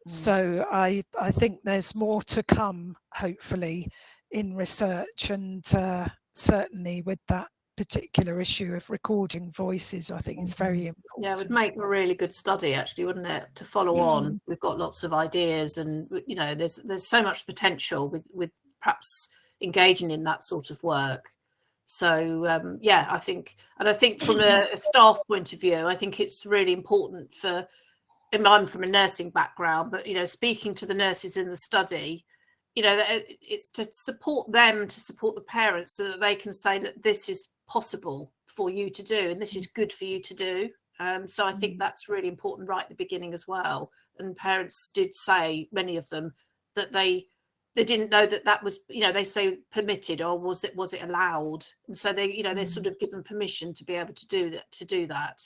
So I think there's more to come, hopefully, in research, and certainly with that particular issue of recording voices, I think it's very important. Yeah, it would make a really good study, actually, wouldn't it, to follow on? We've got lots of ideas, and you know, there's so much potential with perhaps engaging in that sort of work. So yeah, I think from a staff point of view, I think it's really important for, and I'm from a nursing background, but you know, speaking to the nurses in the study, you know, it's to support them, to support the parents, so that they can say that this is possible for you to do, and this is good for you to do. So I think that's really important right at the beginning as well. And parents did say, many of them, that they didn't know that was, you know, they say permitted, or was it allowed, and so they, you know, they're sort of given permission to be able to do that.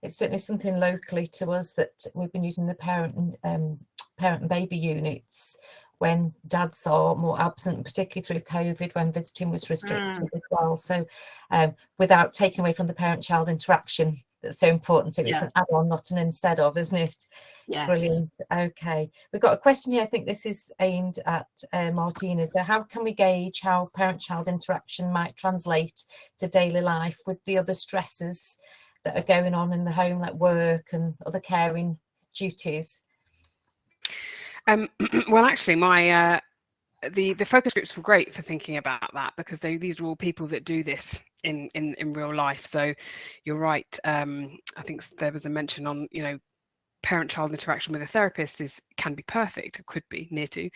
It's certainly something locally to us that we've been using the parent and baby units when dads are more absent, particularly through COVID when visiting was restricted as well. So without taking away from the parent-child interaction that's so important. So it's an add-on, not an instead of, isn't it? Yes. Brilliant. Okay. We've got a question here. I think this is aimed at Martina. So how can we gauge how parent-child interaction might translate to daily life with the other stresses that are going on in the home, like work and other caring duties? Well, actually, my the focus groups were great for thinking about that, because these are all people that do this in real life. So you're right. I think there was a mention on, you know, parent-child interaction with a therapist can be perfect. It could be near to,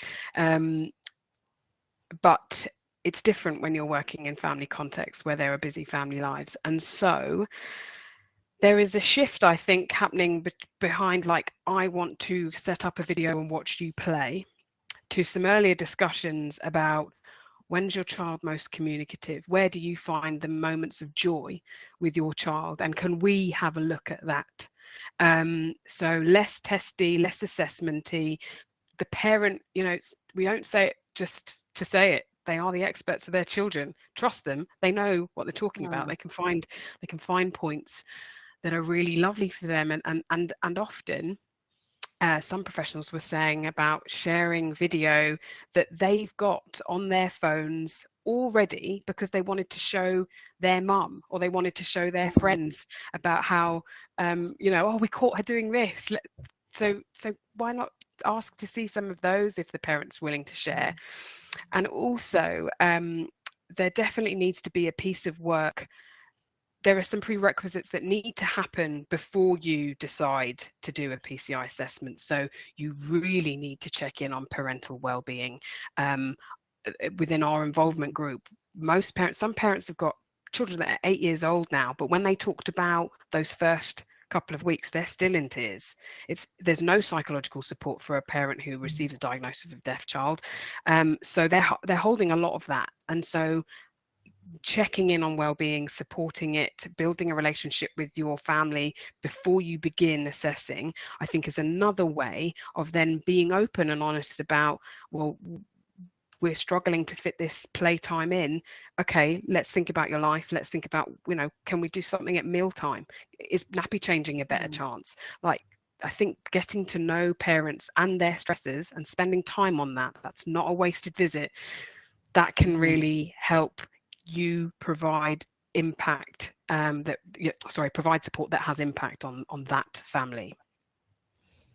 but it's different when you're working in family contexts where there are busy family lives. And so there is a shift, I think, happening behind, like, I want to set up a video and watch you play, to some earlier discussions about when's your child most communicative? Where do you find the moments of joy with your child? And can we have a look at that? So less testy, less assessmenty, the parent, you know, we don't say it just to say it. They are the experts of their children. Trust them. They know what they're talking about. They can find points that are really lovely for them. And often some professionals were saying about sharing video that they've got on their phones already because they wanted to show their mum or they wanted to show their friends about how, you know, oh, we caught her doing this. So why not ask to see some of those if the parent's willing to share? And also, there definitely needs to be a piece of work. There are some prerequisites that need to happen before you decide to do a PCI assessment. So you really need to check in on parental well-being. Within our involvement group, some parents have got children that are 8 years old now, but when they talked about those first couple of weeks, they're still in tears. There's no psychological support for a parent who receives a diagnosis of a deaf child. So they're holding a lot of that. And so checking in on well-being, supporting it, building a relationship with your family before you begin assessing, I think is another way of then being open and honest about, well, we're struggling to fit this playtime in. Okay, let's think about your life. Let's think about, you know, can we do something at mealtime? Is nappy changing a better chance? Like, I think getting to know parents and their stresses and spending time on that's not a wasted visit. That can really help you provide impact, provide support that has impact on that family.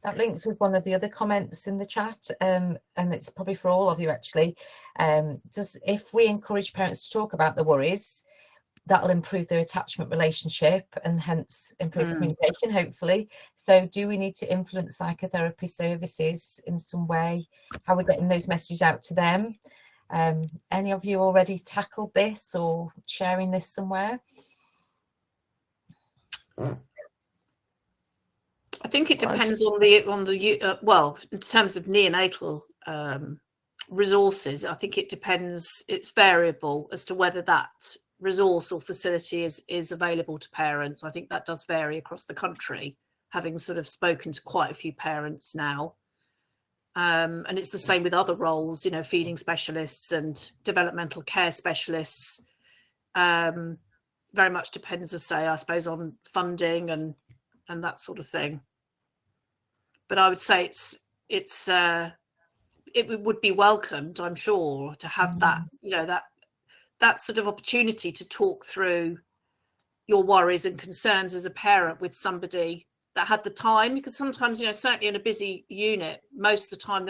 That links with one of the other comments in the chat, and it's probably for all of you actually. If we encourage parents to talk about the worries, that'll improve their attachment relationship and hence improve communication, hopefully. So do we need to influence psychotherapy services in some way? How we're getting those messages out to them? Any of you already tackled this or sharing this somewhere? I think it depends on the well, in terms of neonatal resources. I think it depends. It's variable as to whether that resource or facility is available to parents. I think that does vary across the country, having sort of spoken to quite a few parents now. And it's the same with other roles, you know, feeding specialists and developmental care specialists. Very much depends, I suppose, on funding and that sort of thing. But I would say it would be welcomed, I'm sure, to have that, you know, that sort of opportunity to talk through your worries and concerns as a parent with somebody that had the time, because sometimes, you know, certainly in a busy unit, most of the time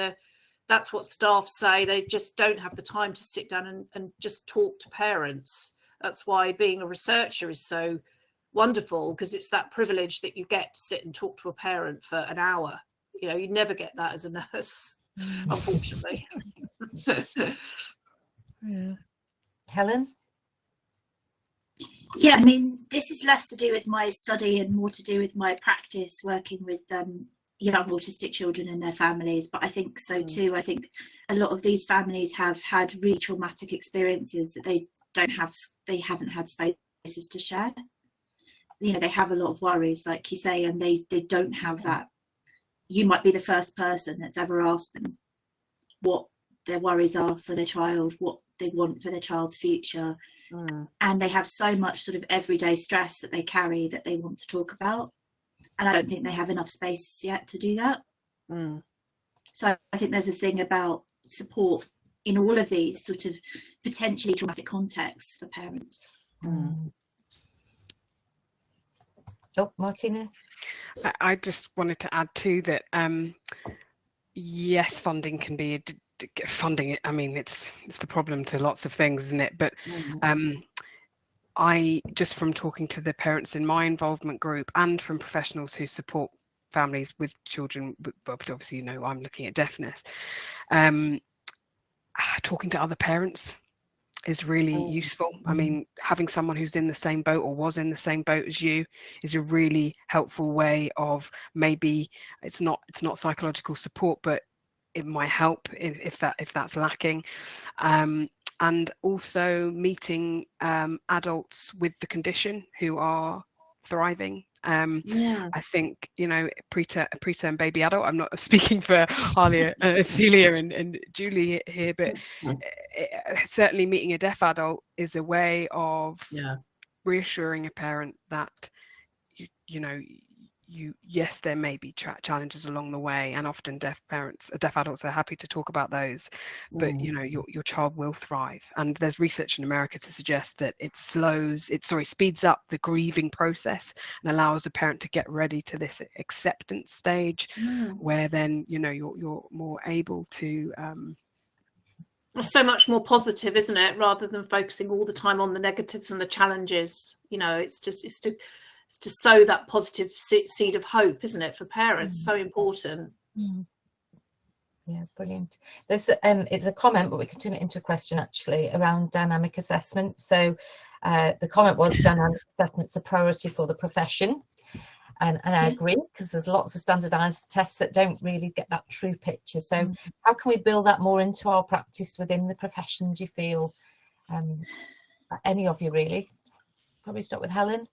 that's what staff say, they just don't have the time to sit down and just talk to parents. That's why being a researcher is so wonderful, because it's that privilege that you get to sit and talk to a parent for an hour. You know, you never get that as a nurse, unfortunately. Yeah. Helen? Yeah, I mean, this is less to do with my study and more to do with my practice working with young autistic children and their families. But I think so too. I think a lot of these families have had really traumatic experiences that they haven't had spaces to share. You know, they have a lot of worries, like you say, and they don't have that. You might be the first person that's ever asked them what their worries are for their child, what they want for their child's future. And they have so much sort of everyday stress that they carry that they want to talk about. And I don't think they have enough spaces yet to do that. So I think there's a thing about support in all of these sort of potentially traumatic contexts for parents. Oh, Martina? I just wanted to add too that yes, funding can be funding. I mean, it's the problem to lots of things, isn't it? But I just, from talking to the parents in my involvement group and from professionals who support families with children, but obviously, you know, I'm looking at deafness. Talking to other parents is really useful. I mean, having someone who's in the same boat or was in the same boat as you is a really helpful way of, maybe it's not psychological support, but it might help if that's lacking. And also meeting adults with the condition who are thriving. Yeah. I think, you know, preterm baby adult, I'm not speaking for Harley, Celia and Julie here, but certainly meeting a deaf adult is a way of reassuring a parent that yes, there may be challenges along the way, and often deaf adults are happy to talk about those, but you know, your child will thrive. And there's research in America to suggest that it speeds up the grieving process and allows a parent to get ready to this acceptance stage, where then, you know, you're more able to so much more positive, isn't it, rather than focusing all the time on the negatives and the challenges. You know, it's to sow that positive seed of hope, isn't it, for parents? So important. Yeah, brilliant. There's it's a comment, but we can turn it into a question actually around dynamic assessment. So the comment was dynamic assessment's a priority for the profession, and I agree, because there's lots of standardized tests that don't really get that true picture. So how can we build that more into our practice within the profession, do you feel? Any of you really? Probably start with Helen.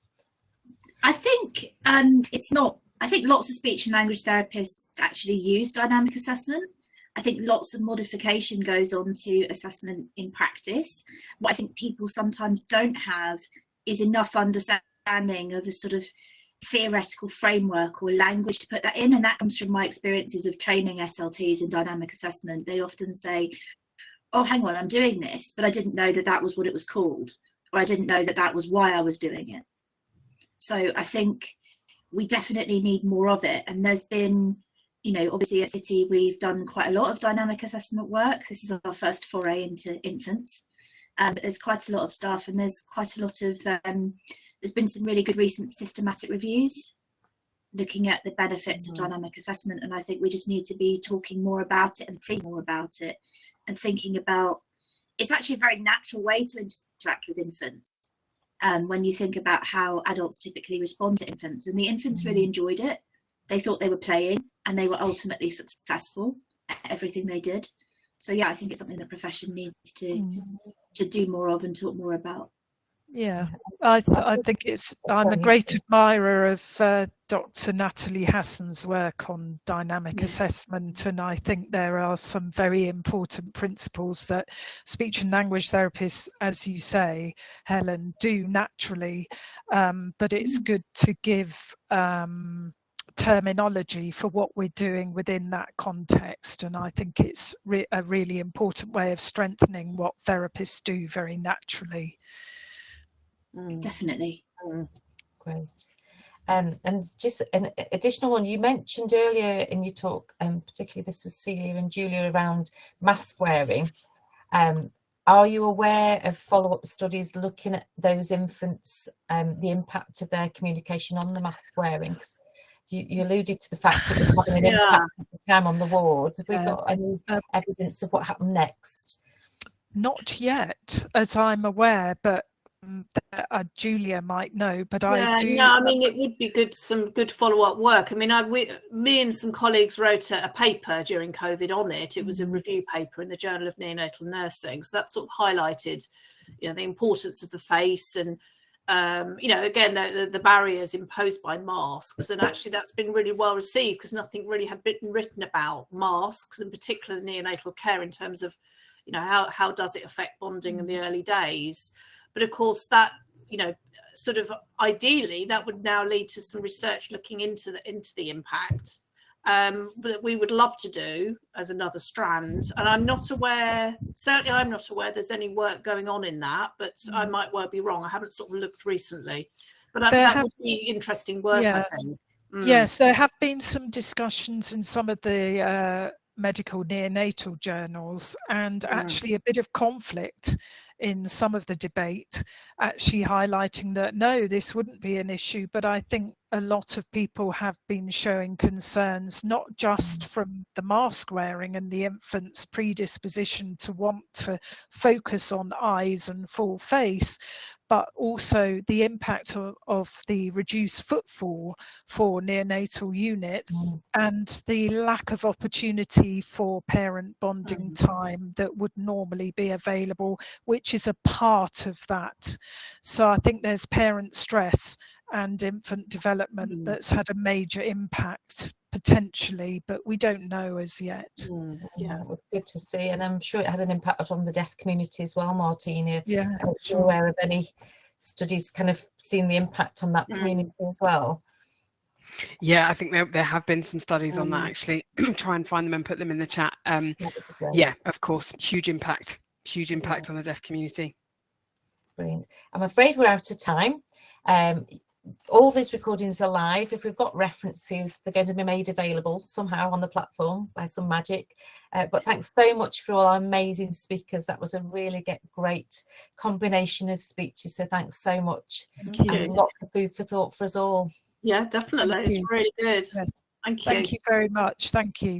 I think I think lots of speech and language therapists actually use dynamic assessment. I think lots of modification goes on to assessment in practice. What I think people sometimes don't have is enough understanding of a sort of theoretical framework or language to put that in. And that comes from my experiences of training SLTs in dynamic assessment. They often say, oh, hang on, I'm doing this, but I didn't know that that was what it was called, or I didn't know that that was why I was doing it. So I think we definitely need more of it. And there's been, you know, obviously at City, we've done quite a lot of dynamic assessment work. This is our first foray into infants. But there's quite a lot of stuff, and there's quite a lot of, there's been some really good recent systematic reviews looking at the benefits of dynamic assessment. And I think we just need to be talking more about it and think more about it, and thinking about, it's actually a very natural way to interact with infants. When you think about how adults typically respond to infants, and the infants really enjoyed it. They thought they were playing, and they were ultimately successful at everything they did. So yeah, I think it's something the profession needs to do more of and talk more about. Yeah, I think I'm a great admirer of Dr. Natalie Hassan's work on dynamic assessment, and I think there are some very important principles that speech and language therapists, as you say, Helen, do naturally, but it's good to give terminology for what we're doing within that context, and I think it's a really important way of strengthening what therapists do very naturally. Definitely. Great. And just an additional one, you mentioned earlier in your talk, particularly this was Celia and Julia, around mask wearing. Are you aware of follow-up studies looking at those infants, the impact of their communication on the mask wearing? You alluded to the fact it was having an impact at the time on the ward. Have we got any evidence of what happened next? Not yet, as I'm aware, but Julia might know, but I do. No, I mean, it would be good, some good follow-up work. I mean, me and some colleagues wrote a paper during COVID on it. It was a review paper in the Journal of Neonatal Nursing. So that sort of highlighted, you know, the importance of the face and, you know, again, the barriers imposed by masks. And actually that's been really well received, because nothing really had been written about masks, in particular neonatal care, in terms of, you know, how does it affect bonding in the early days. But of course, that, you know, sort of ideally, that would now lead to some research looking into the impact that we would love to do as another strand. And I'm not aware there's any work going on in that, but I might well be wrong. I haven't sort of looked recently, but that would be interesting work, I think. Yes, there have been some discussions in some of the medical neonatal journals, and actually a bit of conflict in some of the debate, actually highlighting that no, this wouldn't be an issue. But I think a lot of people have been showing concerns, not just from the mask wearing and the infant's predisposition to want to focus on eyes and full face, but also the impact of the reduced footfall for neonatal unit and the lack of opportunity for parent bonding time that would normally be available, which is a part of that. So I think there's parent stress and infant development that's had a major impact potentially, but we don't know as yet. Yeah, it was good to see, and I'm sure it had an impact on the deaf community as well, Martina. Yeah, Are you sure. aware of any studies kind of seeing the impact on that community as well? Yeah, I think there have been some studies on that, actually. Try and find them and put them in the chat. Yeah, of course, huge impact on the deaf community. Brilliant. I'm afraid we're out of time. All these recordings are live. If we've got references, they're going to be made available somehow on the platform by some magic. But thanks so much for all our amazing speakers. That was a really great combination of speeches. So thanks so much. Thank you. And lots of food for thought for us all. Yeah, definitely. It's really good. Yes. Thank you. Thank you very much. Thank you.